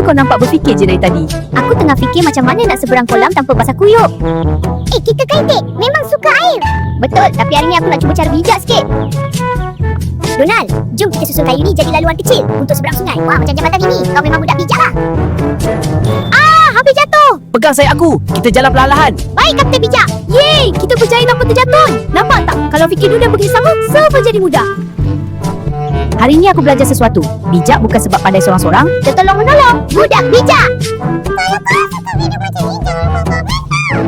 kau nampak berfikir je dari tadi? Aku tengah fikir macam mana nak seberang kolam tanpa basah kuyup. Kita kan Itik memang suka air. Betul, tapi hari ni aku nak cuba cara bijak sikit. Donald, jom kita susun kayu ni jadi laluan kecil untuk seberang sungai. Wah, macam jambatan ini. Kau memang budak bijak lah. Habis jatuh. Pegang sayap aku. Kita jalan perlahan-lahan. Baik, Kapten Bijak. Yeay, kita berjaya tanpa terjatuh. Nampak tak? Kalau fikir dulu dan bekerjasama, semua jadi mudah. Hari ni aku belajar sesuatu. Bijak bukan sebab pandai seorang-seorang. Tertolong-menolong. Budak bijak. Kalau korang suka video macam ni, jangan lupa komen tau.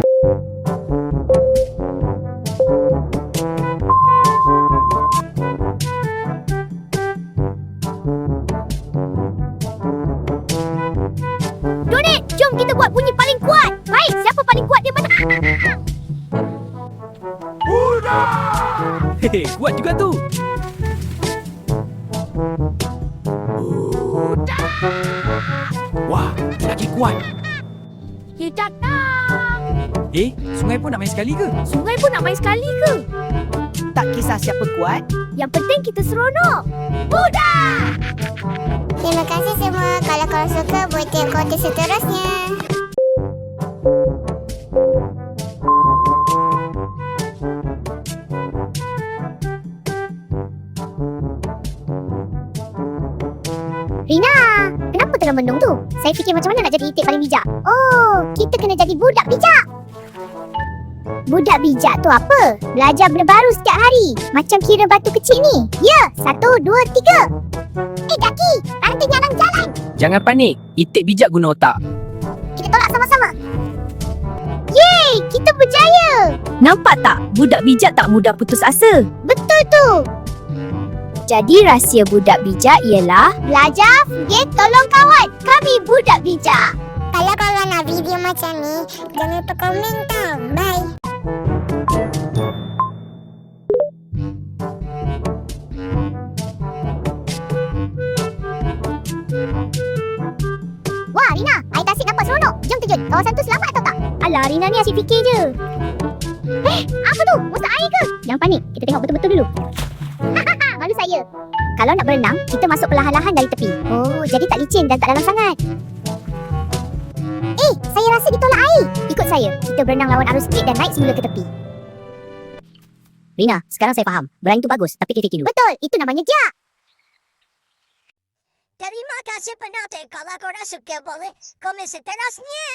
Donate, jom kita buat bunyi paling kuat. Baik, siapa paling kuat dia menang. Hehe, kuat juga tu. Wah, lagi kuat. Dia datang. Sungai pun nak main sekali ke? Sungai pun nak main sekali ke? Tak kisah siapa kuat. Yang penting kita seronok. Budak! Terima kasih semua. Kalau korang suka, buat tengok konten seterusnya. Rina, kenapa tengah mendung tu? Saya fikir macam mana nak jadi Itik paling bijak. Oh, kita kena jadi budak bijak. Budak bijak tu apa? Belajar benda baru setiap hari. Macam kira batu kecil ni. Ya, 1, 2, 3. Daki, ranting jalan jalan. Jangan panik. Itik bijak guna otak. Kita tolak sama-sama. Yeay, kita berjaya. Nampak tak? Budak bijak tak mudah putus asa. Betul tu. Jadi rahsia budak bijak ialah belajar, fikir, tolong kawan. Kami budak bijak. Kalau korang nak video macam ni, jangan lupa komen tau. Bye. Wah, Rina, air tasik nampak seronok. Jom terjun. Kawasan tu selamat atau tak? Alah, Rina ni asyik fikir je. Apa tu? Monster air ke? Jangan panik. Kita tengok betul-betul dulu. Malu saya. Kalau nak berenang, kita masuk perlahan-lahan dari tepi. Oh, jadi tak licin dan tak dalam sangat. Saya rasa ditolak air. Ikut saya. Kita berenang lawan arus sikit dan naik semula ke tepi. Rina, sekarang saya faham. Berani tu bagus, tapi fikir dulu. Betul, itu namanya jak. Terima kasih penonton. Kalau korang suka, boleh komen seterusnya.